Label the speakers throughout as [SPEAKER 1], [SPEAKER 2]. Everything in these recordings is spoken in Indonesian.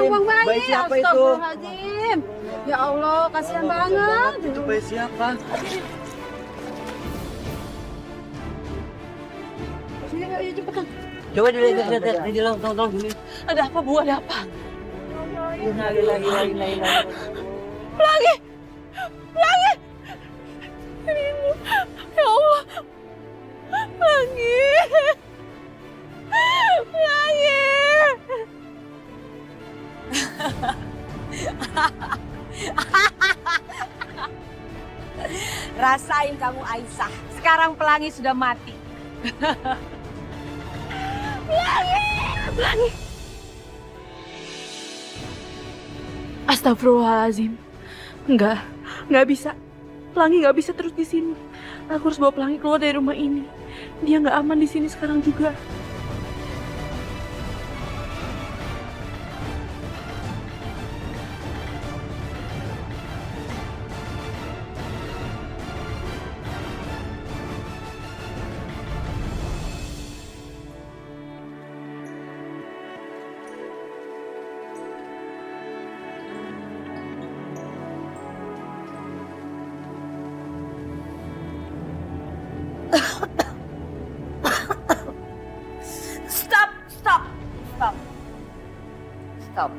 [SPEAKER 1] buang bayi.
[SPEAKER 2] Bayi siapa itu?
[SPEAKER 1] Astagfirullahaladzim. Ya Allah, kasihan banget.
[SPEAKER 2] Itu bayi siapa?
[SPEAKER 1] Sini, ayo cepetan.
[SPEAKER 2] Coba dilihat, tolong dulu.
[SPEAKER 1] Ada apa, Bu? Ada apa?
[SPEAKER 2] Lagi.
[SPEAKER 1] Pelangi! Pelangi! Ibu. Ya Allah. Pelangi! Pelangi!
[SPEAKER 3] Rasain kamu Aisyah. Sekarang Pelangi sudah mati.
[SPEAKER 1] Pelangi! Pelangi! Astagfirullahaladzim. Nggak bisa. Pelangi nggak bisa terus di sini. Aku harus bawa Pelangi keluar dari rumah ini. Dia nggak aman di sini sekarang juga.
[SPEAKER 3] Stop.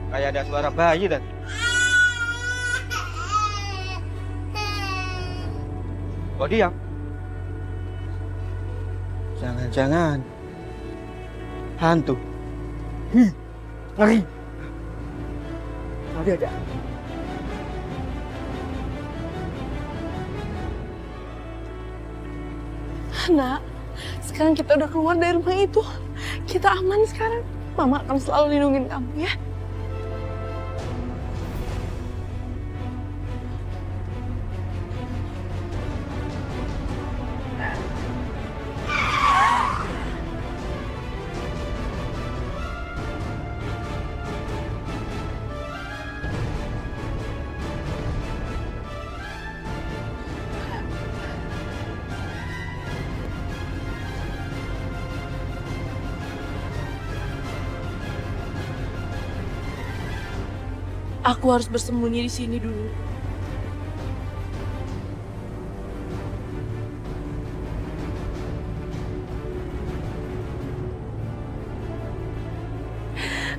[SPEAKER 2] Kayak ada suara bayi dan. Kok diam? Jangan-jangan hantu. Ngeri. Ada.
[SPEAKER 1] Nak, sekarang kita udah keluar dari rumah itu. Kita aman sekarang. Mama akan selalu lindungin kamu ya. Aku harus bersembunyi di sini dulu.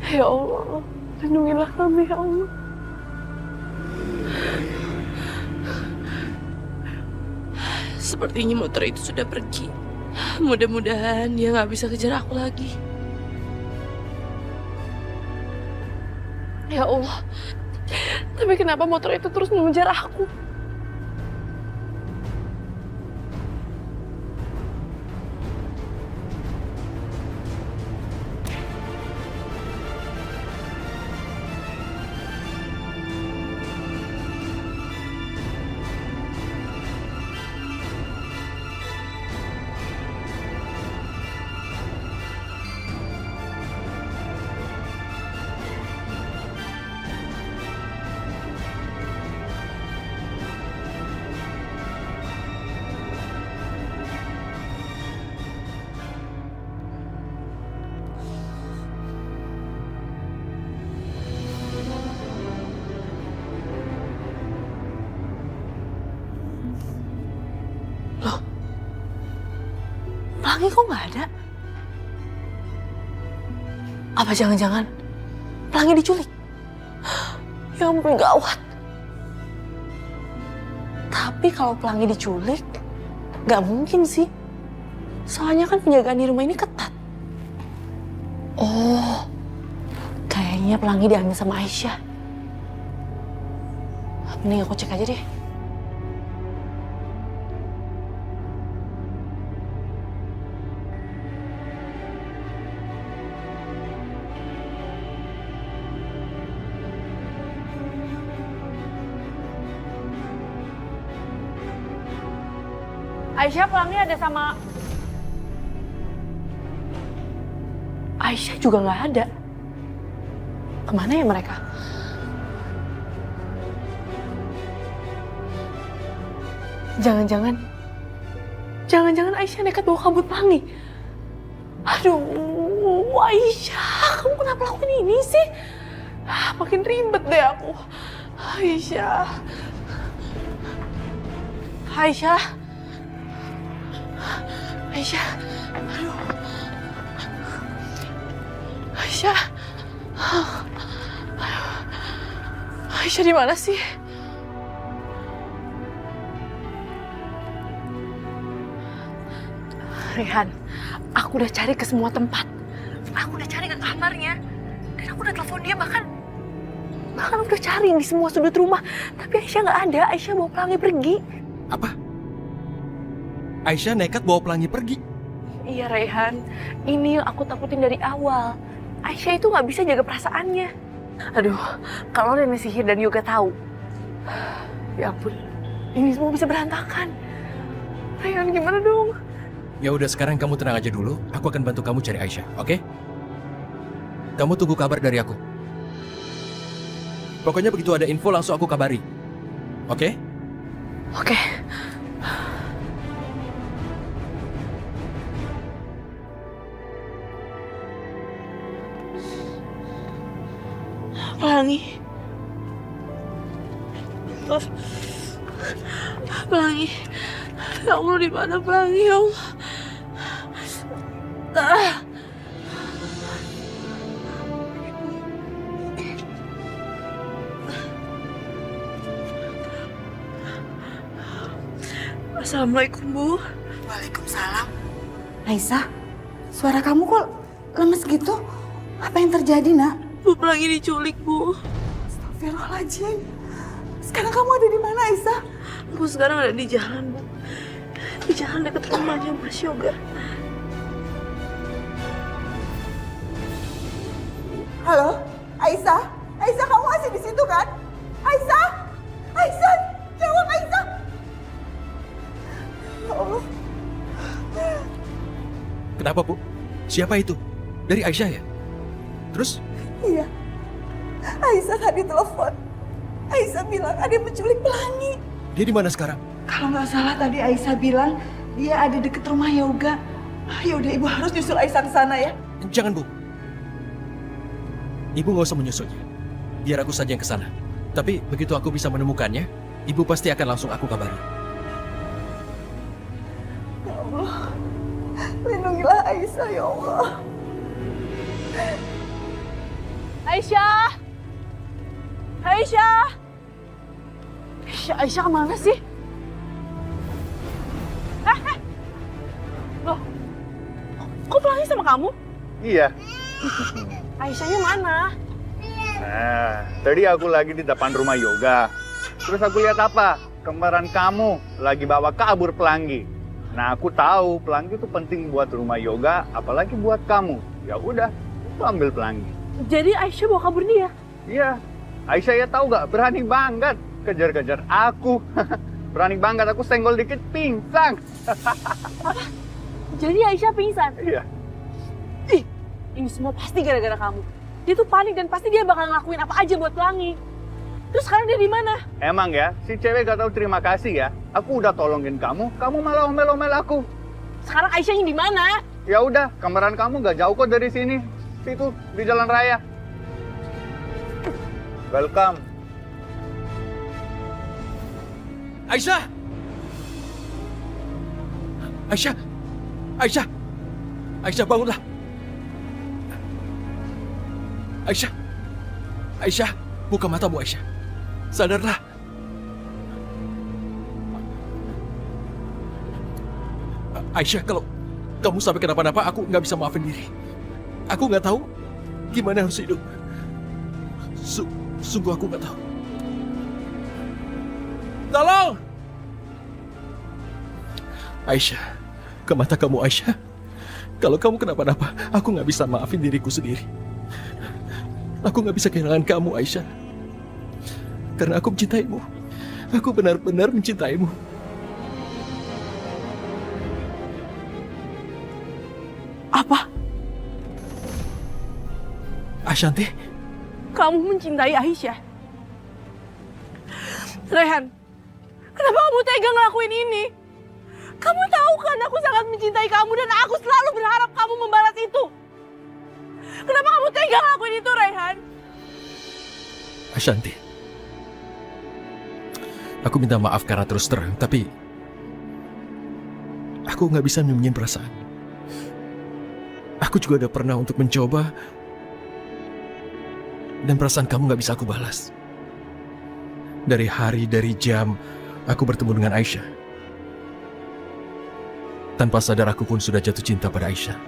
[SPEAKER 1] Ya Allah, lindungilah kami ya Allah. Sepertinya motor itu sudah pergi. Mudah-mudahan dia nggak bisa kejar aku lagi. Ya Allah, tapi kenapa motor itu terus mengejar aku? Loh, Pelangi kok nggak ada? Apa jangan-jangan Pelangi diculik? Ya ampun, gawat. Tapi kalau Pelangi diculik, nggak mungkin sih. Soalnya kan penjagaan di rumah ini ketat. Oh, kayaknya Pelangi diambil sama Aisyah. Mending aku cek aja deh. Aisyah, Pelangi ada sama... Aisyah juga nggak ada. Kemana ya mereka? Jangan-jangan Aisyah nekat bawa kabur Pelangi. Aduh, Aisyah, kamu kenapa lakuin ini sih? Makin ribet deh aku. Aisyah. Aduh. Aisyah di mana sih? Rehan, aku udah cari ke semua tempat. Aku udah cari ke kamarnya. Dan aku udah telepon dia, bahkan udah cari di semua sudut rumah. Tapi Aisyah nggak ada. Aisyah bawa Pelangi pergi.
[SPEAKER 4] Apa? Aisyah nekat bawa Pelangi pergi?
[SPEAKER 1] Iya, Rehan. Ini yang aku takutin dari awal. Aisyah itu nggak bisa jaga perasaannya. Aduh, kalau nenek sihir dan yoga tahu. Ya ampun, ini semua bisa berantakan. Rehan, gimana dong?
[SPEAKER 4] Ya udah, sekarang kamu tenang aja dulu. Aku akan bantu kamu cari Aisyah, oke? Kamu tunggu kabar dari aku. Pokoknya begitu ada info langsung aku kabari. Oke?
[SPEAKER 1] Oke. Pelangi. Pelangi. Ya Allah, di mana Pelangi, ya Allah? Assalamualaikum, Bu.
[SPEAKER 5] Waalaikumsalam. Aisyah, suara kamu kok lemes gitu? Apa yang terjadi, Nak?
[SPEAKER 1] Bu, Pelangi diculik, Bu.
[SPEAKER 5] Astagfirullahaladzim. Sekarang kamu ada di mana, Aisyah?
[SPEAKER 1] Bu, sekarang ada di jalan, Bu. Di jalan dekat rumahnya Mas Yoga.
[SPEAKER 5] Halo, Aisyah? Aisyah, kamu masih di situ kan? Aisyah? Aisyah, jawab Aisyah. Ya Allah.
[SPEAKER 4] Kenapa, Bu? Siapa itu? Dari Aisyah ya? Terus?
[SPEAKER 5] Iya. Aisyah tadi telepon. Aisyah bilang ada yang menculik Pelangi.
[SPEAKER 4] Dia di mana sekarang?
[SPEAKER 5] Kalau nggak salah tadi Aisyah bilang dia ada deket rumah Yoga. Ya udah, Ibu harus nyusul Aisyah ke sana ya.
[SPEAKER 4] Jangan, Bu. Ibu nggak usah menyusulnya. Biar aku saja yang ke sana. Tapi begitu aku bisa menemukannya, Ibu pasti akan langsung aku kabari.
[SPEAKER 5] Ya Allah, lindungilah Aisyah ya Allah.
[SPEAKER 1] Aisyah! Aisyah! Aisyah kemana sih? Loh, kok Pelangi sama kamu?
[SPEAKER 6] Iya.
[SPEAKER 1] Aisyahnya mana?
[SPEAKER 6] Nah, tadi aku lagi di depan rumah Yoga. Terus aku lihat apa? Kembaran kamu lagi bawa kabur Pelangi. Nah, aku tahu Pelangi itu penting buat rumah Yoga, apalagi buat kamu. Ya udah, aku ambil Pelangi.
[SPEAKER 1] Jadi Aisyah bawa kabur dia?
[SPEAKER 6] Iya. Aisyah ya tahu gak? Berani banget kejar-kejar aku. Berani banget, aku senggol dikit pingsan.
[SPEAKER 1] Jadi Aisyah pingsan?
[SPEAKER 6] Iya.
[SPEAKER 1] Ih, ini semua pasti gara-gara kamu. Dia tuh panik dan pasti dia bakal ngelakuin apa aja buat Pelangi. Terus sekarang dia di mana?
[SPEAKER 6] Emang ya, si cewek gak tahu terima kasih ya. Aku udah tolongin kamu malah omel-omel aku.
[SPEAKER 1] Sekarang Aisyahnya di mana?
[SPEAKER 6] Ya udah, kembaran kamu gak jauh kok dari sini. Situ di jalan raya. Welcome.
[SPEAKER 4] Aisyah! Aisyah! Aisyah! Aisyah, bangunlah! Aisyah! Aisyah, buka matamu, Aisyah. Sadarlah. Aisyah, kalau kamu sampai kenapa-napa, aku nggak bisa maafin diri. Aku nggak tahu gimana harus hidup. Sungguh aku nggak tahu. Tolong! Aisyah, ke mata kamu, Aisyah. Kalau kamu kenapa-napa, aku nggak bisa maafin diriku sendiri. Aku nggak bisa kehilangan kamu, Aisyah. Karena aku mencintaimu. Aku benar-benar mencintaimu.
[SPEAKER 1] Apa?
[SPEAKER 4] Ashanti,
[SPEAKER 1] Kamu mencintai Aisyah? Rehan, kenapa kamu tega ngelakuin ini? Kamu tahu kan aku sangat mencintai kamu dan aku selalu berharap kamu membalas itu. Kenapa kamu tega ngelakuin itu, Rehan?
[SPEAKER 4] Ashanti. Aku minta maaf karena terus terang, tapi aku nggak bisa nyembunyiin perasaan. Aku juga udah pernah untuk mencoba, dan perasaan kamu nggak bisa aku balas. Dari hari, dari jam, aku bertemu dengan Aisyah. Tanpa sadar aku pun sudah jatuh cinta pada Aisyah.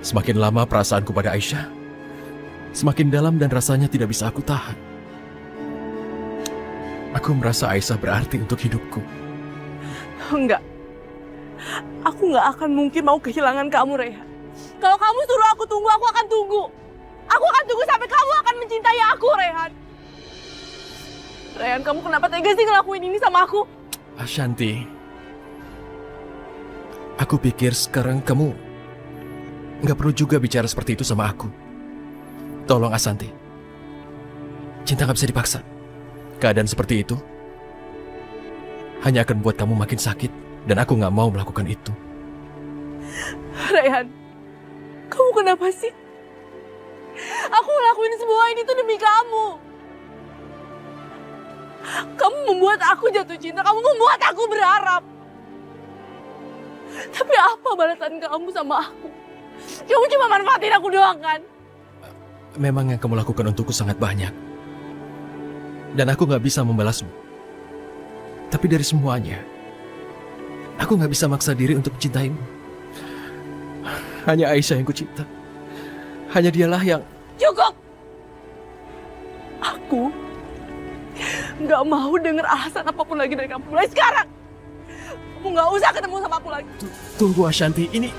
[SPEAKER 4] Semakin lama perasaanku pada Aisyah, semakin dalam dan rasanya tidak bisa aku tahan. Aku merasa Aisyah berarti untuk hidupku.
[SPEAKER 1] Enggak. Aku nggak akan mungkin mau kehilangan kamu, Rehan. Kalau kamu suruh aku tunggu, aku akan tunggu. Aku akan tunggu sampai kamu akan mencintai aku, Rehan. Rehan, kamu kenapa tega sih ngelakuin ini sama aku?
[SPEAKER 4] Ashanti, aku pikir sekarang kamu nggak perlu juga bicara seperti itu sama aku. Tolong, Ashanti. Cinta nggak bisa dipaksa. Keadaan seperti itu hanya akan membuat kamu makin sakit, dan aku nggak mau melakukan itu.
[SPEAKER 1] Rehan, kamu kenapa sih? Aku ngelakuin semua ini tuh demi kamu. Kamu membuat aku jatuh cinta, kamu membuat aku berharap. Tapi apa balasan kamu sama aku? Kamu cuma manfaatin aku doang kan?
[SPEAKER 4] Memang yang kamu lakukan untukku sangat banyak, dan aku nggak bisa membalasmu. Tapi dari semuanya, aku nggak bisa maksa diri untuk mencintaimu. Hanya Aisyah yang kucinta. Hanya dialah yang...
[SPEAKER 1] Cukup! Aku nggak mau denger alasan apapun lagi dari kamu. Mulai sekarang, kamu nggak usah ketemu sama aku lagi.
[SPEAKER 4] Tunggu, Ashanti, ini...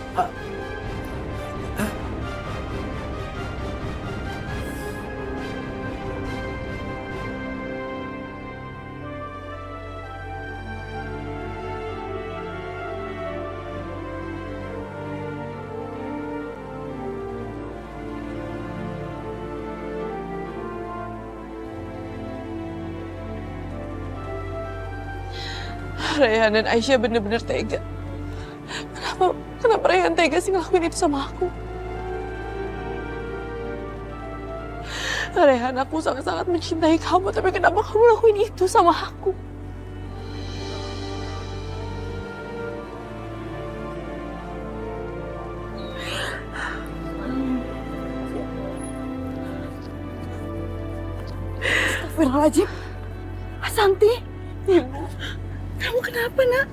[SPEAKER 1] Rehan dan Aisyah bener-bener tega. Kenapa Rehan tega sih ngelakuin itu sama aku? Rehan, aku sangat-sangat mencintai kamu, tapi kenapa kamu lakuin itu sama aku?
[SPEAKER 5] Astagfirullahaladzim. Ashanti.
[SPEAKER 1] Ibu,
[SPEAKER 5] Kamu kenapa, nak?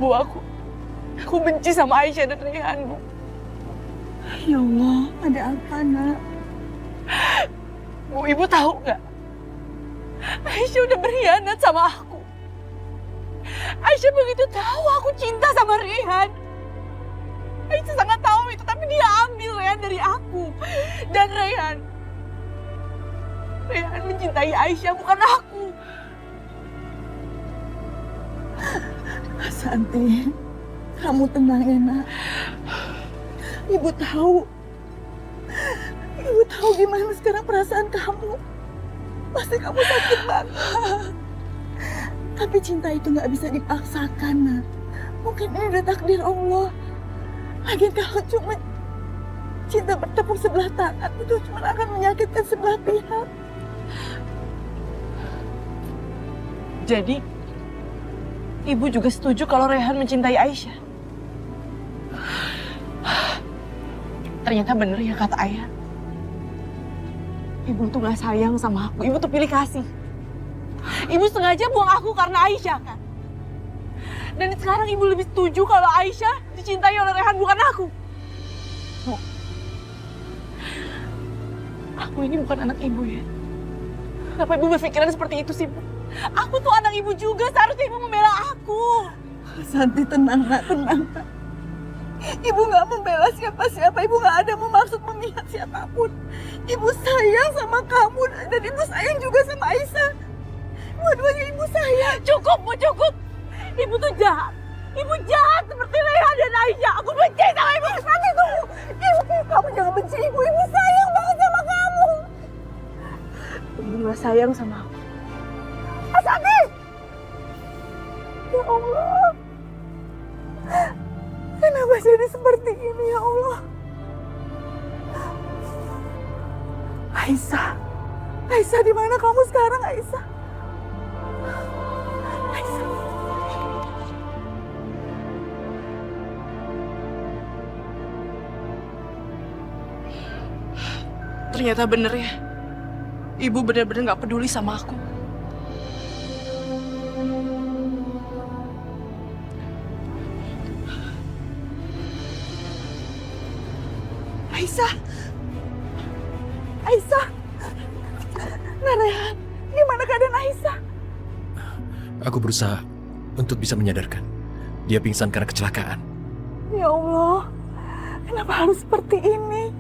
[SPEAKER 1] Bu, aku benci sama Aisyah dan Rehan, Bu.
[SPEAKER 5] Ya Allah, ada apa, nak?
[SPEAKER 1] Bu, Ibu tahu nggak? Aisyah udah berkhianat sama aku. Aisyah begitu tahu aku cinta sama Rehan. Aisyah sangat tahu itu, tapi dia ambil Rehan dari aku. Dan Rehan mencintai Aisyah, bukan aku.
[SPEAKER 5] Ashanti, kamu tenang ya, nak. Ibu tahu gimana sekarang perasaan kamu. Pasti kamu sakit banget. Tapi cinta itu nggak bisa dipaksakan, nak. Mungkin ini udah takdir Allah. Lagian kalau cuma cinta bertepuk sebelah tangan, itu cuma akan menyakitkan sebelah pihak.
[SPEAKER 1] Jadi Ibu juga setuju kalau Rehan mencintai Aisyah. Ternyata bener ya kata ayah. Ibu tuh gak sayang sama aku, ibu tuh pilih kasih. Ibu sengaja buang aku karena Aisyah kan. Dan sekarang ibu lebih setuju kalau Aisyah dicintai oleh Rehan bukan aku. Bu, aku ini bukan anak ibu ya. Kenapa ibu berpikiran seperti itu sih, Bu? Aku tuh anak ibu juga, seharusnya ibu membela aku.
[SPEAKER 5] Santi, tenang nak, tenang nak. Ibu gak membela siapa-siapa, ibu gak ada bermaksud memihak siapapun. Ibu sayang sama kamu dan ibu sayang juga sama Aisyah. Dua-duanya ibu sayang.
[SPEAKER 1] Cukup, Bu, cukup. Ibu tuh jahat. Ibu jahat seperti Rehan dan Aisyah. Aku benci sama ibu.
[SPEAKER 5] Santi, tunggu. Ibu, kamu jangan benci ibu. Ibu sayang banget sama kamu.
[SPEAKER 1] Ibu gak sayang sama aku.
[SPEAKER 5] Santi! Ya Allah. Kenapa jadi seperti ini ya Allah? Aisyah. Aisyah, di mana kamu sekarang, Aisyah? Aisyah.
[SPEAKER 1] Ternyata bener ya. Ibu benar-benar gak peduli sama aku.
[SPEAKER 5] Aisyah. Aisyah. Rehan, gimana keadaan Aisyah?
[SPEAKER 4] Aku berusaha untuk bisa menyadarkan. Dia pingsan karena kecelakaan.
[SPEAKER 5] Ya Allah, kenapa harus seperti ini?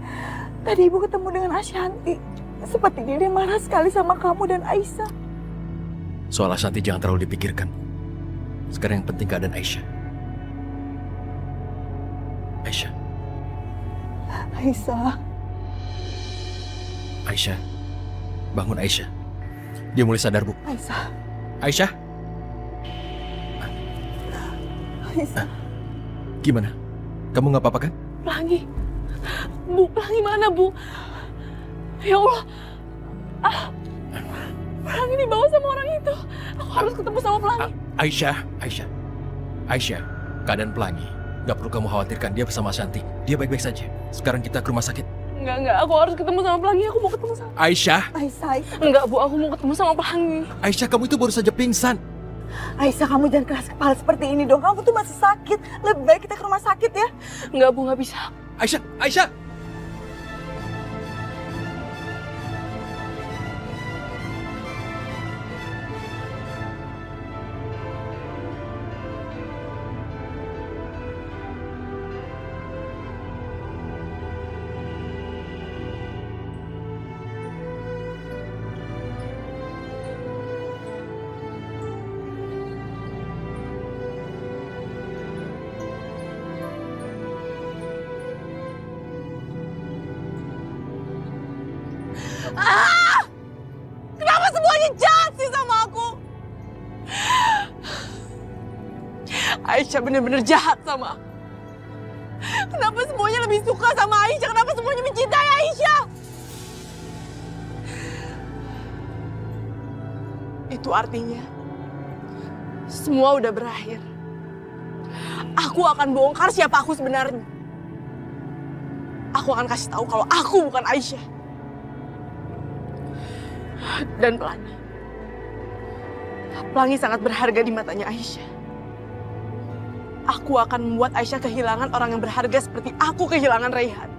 [SPEAKER 5] Tadi ibu ketemu dengan Ashanti. Sepertinya dia marah sekali sama kamu dan Aisyah.
[SPEAKER 4] Soal Ashanti jangan terlalu dipikirkan. Sekarang yang penting keadaan Aisyah. Aisyah.
[SPEAKER 5] Aisyah.
[SPEAKER 4] Aisyah. Bangun Aisyah. Dia mulai sadar, Bu.
[SPEAKER 5] Aisyah.
[SPEAKER 4] Aisyah.
[SPEAKER 5] Aisyah.
[SPEAKER 4] Gimana? Kamu nggak apa-apa kan?
[SPEAKER 1] Pelangi. Bu, Pelangi mana, Bu? Ya Allah. Pelangi dibawa sama orang itu. Aku harus ketemu sama Pelangi.
[SPEAKER 4] Aisyah. Aisyah. Keadaan Pelangi. Nggak perlu kamu khawatirkan. Dia bersama Shanti. Dia baik-baik saja. Sekarang kita ke rumah sakit.
[SPEAKER 1] Enggak. Aku harus ketemu sama Pelangi. Aku mau ketemu sama...
[SPEAKER 4] Aisyah.
[SPEAKER 5] Aisyah.
[SPEAKER 1] Enggak, Bu. Aku mau ketemu sama Pelangi.
[SPEAKER 4] Aisyah, kamu itu baru saja pingsan.
[SPEAKER 5] Aisyah, kamu jangan keras kepala seperti ini dong. Kamu tuh masih sakit. Lebih baik kita ke rumah sakit ya.
[SPEAKER 1] Enggak, Bu. Nggak bisa.
[SPEAKER 4] Aisyah.
[SPEAKER 1] Kenapa semuanya jahat sih sama aku? Aisyah benar-benar jahat sama aku. Kenapa semuanya lebih suka sama Aisyah? Kenapa semuanya mencintai Aisyah? Itu artinya semua udah berakhir. Aku akan bongkar siapa aku sebenarnya. Aku akan kasih tahu kalau aku bukan Aisyah. Dan Pelangi sangat berharga di matanya Aisyah. Aku akan membuat Aisyah kehilangan orang yang berharga seperti aku kehilangan Raihan.